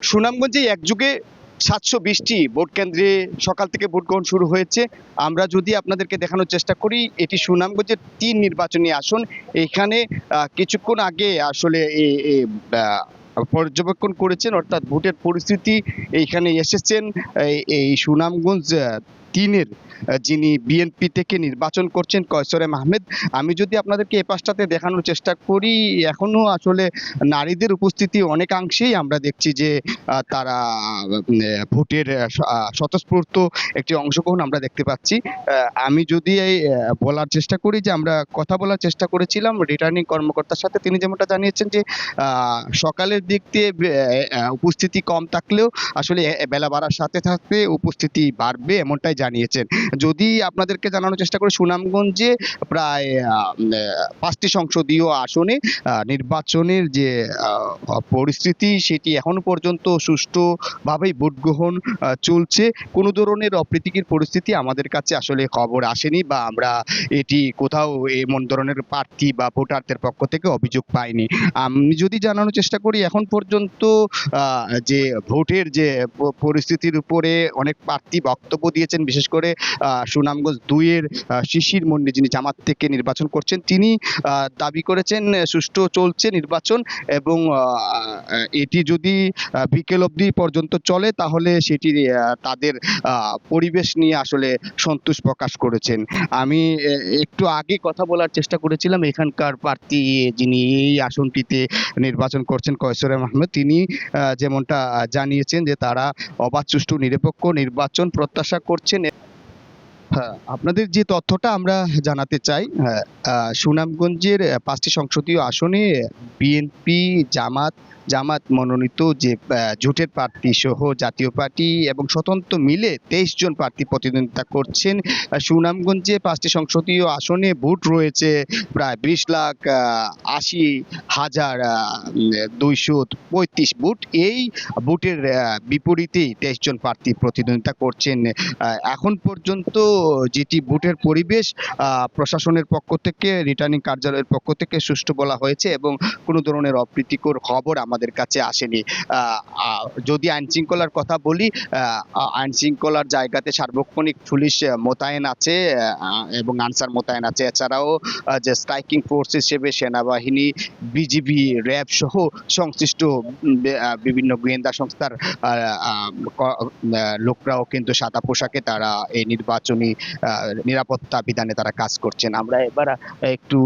সুনামগঞ্জে একযুগে ৭২০টি ভোট কেন্দ্রে সকাল থেকে ভোট গ্রহণ শুরু হয়েছে। আমরা যদি আপনাদেরকে দেখানোর চেষ্টা করি, এটি সুনামগঞ্জের ৩ নির্বাচনী আসন। এখানে কিছুক্ষণ আগে আসলে পর্যবেক্ষণ করেছেন, অর্থাৎ ভোটের পরিস্থিতি এইখানে এসেছেন এই সুনামগঞ্জ ৩-এর যিনি বিএনপি থেকে নির্বাচন করছেন কয়সর এম আহমেদ। আমি যদি আপনাদেরকে এ পাশটাতে দেখানোর চেষ্টা করি, এখনো আসলে নারীদের উপস্থিতি অনেকাংশেই আমরা দেখছি যে তারা ভোটের স্বতঃস্ফূর্ত একটি অংশগ্রহণ আমরা দেখতে পাচ্ছি। আমি যদি বলার চেষ্টা করি যে আমরা কথা বলার চেষ্টা করেছিলাম রিটার্নিং কর্মকর্তার সাথে, তিনি যেমনটা জানিয়েছেন যে সকালের দিক দিয়ে উপস্থিতি কম থাকলেও আসলে বেলা বাড়ার সাথে সাথে উপস্থিতি বাড়বে এমনটাই জানিয়েছেন। যদি আপনাদেরকে জানানোর চেষ্টা করি, সুনামগঞ্জে প্রায় ৫টি সংসদীয় আসনে নির্বাচনের যে পরিস্থিতি সেটি এখনো পর্যন্ত সুষ্ঠুভাবেই ভোট গ্রহণ চলছে। কোনো ধরনের অপ্রীতিকর পরিস্থিতি আমাদের কাছে আসলে খবর আসেনি, বা আমরা এটি কোথাও এমন ধরনের প্রার্থী বা ভোটারদের পক্ষ থেকে অভিযোগ পাইনি। আমি যদি জানানোর চেষ্টা করি, এখন পর্যন্ত যে ভোটের যে পরিস্থিতির উপরে অনেক প্রার্থী বক্তব্য দিয়েছেন, বিশেষ করে সুনামগঞ্জ ২-এর শিশির মন্ডি যিনি জামাত থেকে নির্বাচন করছেন, তিনি দাবি করেছেন সুষ্ঠু চলছে নির্বাচন, এবং এটি যদি বিকেল অবধি পর্যন্ত চলে তাহলে সেটি তাদের পরিবেশ নিয়ে আসলে সন্তোষ প্রকাশ করেছেন। আমি একটু আগে কথা বলার চেষ্টা করেছিলাম এখানকার প্রার্থী যিনি এই আসনটিতে নির্বাচন করছেন কয়সর এম আহমেদ, তিনি যেমনটা জানিয়েছেন যে তারা অবাধ সুষ্ঠু নিরপেক্ষ নির্বাচন প্রত্যাশা করছেন। হ্যাঁ, আপনাদের যে তথ্যটা আমরা জানাতে চাই, সুনামগঞ্জের ৫টি সংসদীয় আসনে বিএনপি, জামাত মনোনীত যে জোটের প্রার্থী সহ জাতীয় পার্টি এবং স্বতন্ত্র মিলে ২৩ জন প্রার্থী প্রতিদ্বন্দ্বিতা করছেন। সুনামগঞ্জে ৫টি সংসদীয় আসনে ভোট রয়েছে প্রায় ২০,৮০,২৩৫ ভোট। এই ভোটের বিপরীতেই ২৩ জন প্রার্থী প্রতিদ্বন্দ্বিতা করছেন। এখন পর্যন্ত যেটি ভোটের পরিবেশ প্রশাসনের পক্ষ থেকে, রিটার্নিং কার্যালয়ের পক্ষ থেকে সুষ্ঠু বলা হয়েছে, এবং কোনো ধরনের অপ্রীতিকর খবর আমাদের কাছে আসেনি। যদি আইন শৃঙ্খলার কথা বলি, আইন শৃঙ্খলার জায়গাতে সার্বক্ষণিক পুলিশ মোতায়েন আছে এবং আনসার মোতায়েন আছে। এছাড়াও যে স্ট্রাইকিং ফোর্স হিসেবে সেনাবাহিনী, বিজিবি, র্যাব সহ সংশ্লিষ্ট বিভিন্ন গোয়েন্দা সংস্থার লোকরাও কিন্তু সাদা পোশাকে তারা এই নির্বাচনী নিরাপত্তা বিধানে তারা কাজ করছেন। আমরা এবার একটু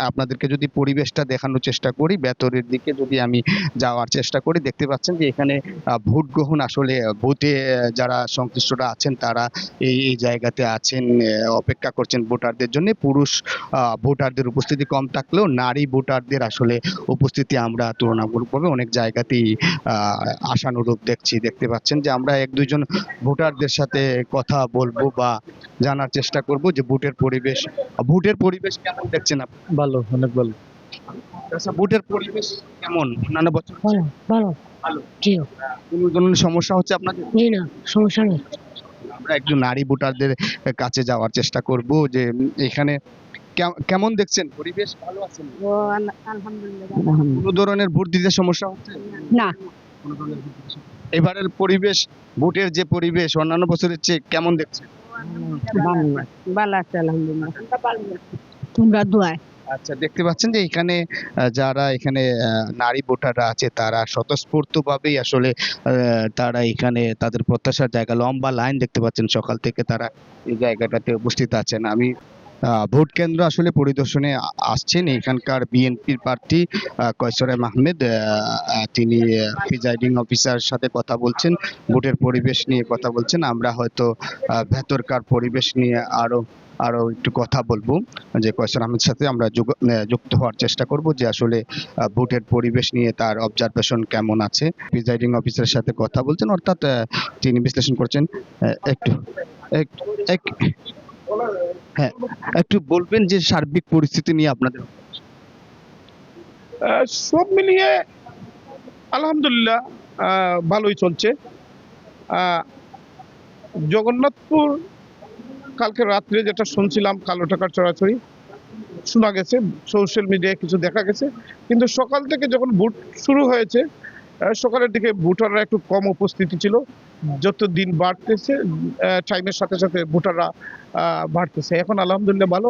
আপনাদেরকে যদি পরিবেশটা দেখানোর চেষ্টা করি, ভেতরের দিকে যদি আমি যাওয়ার চেষ্টা করি, দেখতে পাচ্ছেন যে এখানে ভোট গ্রহণ আসলে ভোটে যারা সংশ্লিষ্টরা আছেন তারা এই জায়গাতে আছেন, অপেক্ষা করছেন ভোটারদের জন্য। পুরুষ ভোটারদের উপস্থিতি কম থাকলেও নারী ভোটারদের আসলে উপস্থিতি আমরা তুলনামূলকভাবে অনেক জায়গাতেই আশানুরূপ দেখতে পাচ্ছেন যে আমরা ১-২ জন ভোটারদের সাথে কথা বলবো বা জানার চেষ্টা করব যে ভোটের পরিবেশ কেমন দেখছেন আপনি? ভালো, অনেক ভালো। আচ্ছা, ভোটের পরিবেশ কেমন অন্যান্য বছর? ভালো, ভালো। ভালো। জি। কোনো ধরনের সমস্যা হচ্ছে আপনাদের? জি না, সমস্যা নেই। আমরা একজন নারী ভোটারদের কাছে যাওয়ার চেষ্টা করব যে এখানে কেমন দেখছেন পরিবেশ? ভালো আছেন? আলহামদুলিল্লাহ। কোনো ধরনের ভোট দিতে সমস্যা হচ্ছে না, কোনো ধরনের ভোট দিতে সমস্যা? এবারের পরিবেশ, ভোটের যে পরিবেশ অন্যান্য বছরের চেয়ে কেমন দেখছেন? ভালো আছে আলহামদুলিল্লাহ। তোমরা দোয়ায়। আচ্ছা, দেখতে পাচ্ছেন যে এখানে যারা এখানে নারী ভোটাররা আছে তারা স্বতঃস্ফূর্তভাবেই আসলে তারা এখানে তাদের প্রত্যাশার জায়গা, লম্বা লাইন দেখতে পাচ্ছেন, সকাল থেকে তারা এই জায়গাটাতে উপস্থিত আছেন। আমি ভোট কেন্দ্র আসলে পরিদর্শনে আসছেন এখানকার বিএনপির প্রার্থী কয়সর এম আহমেদ। তিনি প্রিজাইডিং অফিসার সাথে কথা বলছেন, ভোটের পরিবেশ নিয়ে কথা বলছেন। আমরা হয়তো ভেতরকার পরিবেশ নিয়ে আরো একটু কথা বলবো, যে কয়সর আহমেদের সাথে আমরা যুক্ত হওয়ার চেষ্টা করব যে আসলে ভোটের পরিবেশ নিয়ে তার অবজারভেশন কেমন আছে। প্রিজাইডিং অফিসারের সাথে কথা বলছেন, অর্থাৎ তিনি বিশ্লেষণ করছেন। একটু হ্যাঁ, একটু বলবেন যে সার্বিক পরিস্থিতি নিয়ে আপনাদের? সব মিলিয়ে আলহামদুলিল্লাহ ভালোই চলছে। জগন্নাথপুর কালকে রাত্রে যেটা শুনছিলাম, কালো টাকার চড়াচড়ি শোনা গেছে, সোশ্যাল মিডিয়ায় কিছু দেখা গেছে, কিন্তু সকাল থেকে যখন ভোট শুরু হয়েছে সকালের দিকে ভোটাররা একটু কম উপস্থিতি ছিল, যত দিন বাড়তেছে টাইমের সাথে সাথে ভোটাররা বাড়তেছে। এখন আলহামদুলিল্লাহ ভালো,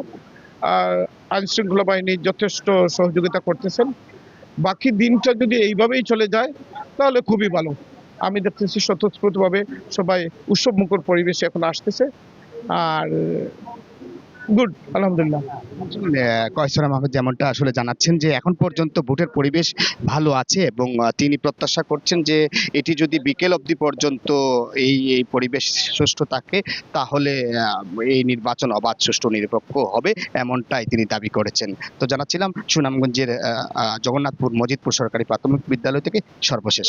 আইন শৃঙ্খলা বাহিনী যথেষ্ট সহযোগিতা করতেছেন। বাকি দিনটা যদি এইভাবেই চলে যায় তাহলে খুবই ভালো। আমি দেখতেছি স্বতঃস্ফূর্তভাবে সবাই উৎসব মুখর পরিবেশে এখন আসতেছে, আর গুড আলহামদুলিল্লাহ। কয়সর আহমেদ যেমনটা আসলে জানাচ্ছেন যে এখন পর্যন্ত ভোটের পরিবেশ ভালো আছে এবং তিনি প্রত্যাশা করছেন যে এটি যদি বিকেল অবধি পর্যন্ত এই পরিবেশ সুষ্ঠু থাকে তাহলে এই নির্বাচন অবাধ, সুষ্ঠু, নিরপেক্ষ হবে, এমনটাই তিনি দাবি করেছেন। তো জানাচ্ছিলাম সুনামগঞ্জের জগন্নাথপুর মজিদপুর সরকারি প্রাথমিক বিদ্যালয় থেকে সর্বশেষ।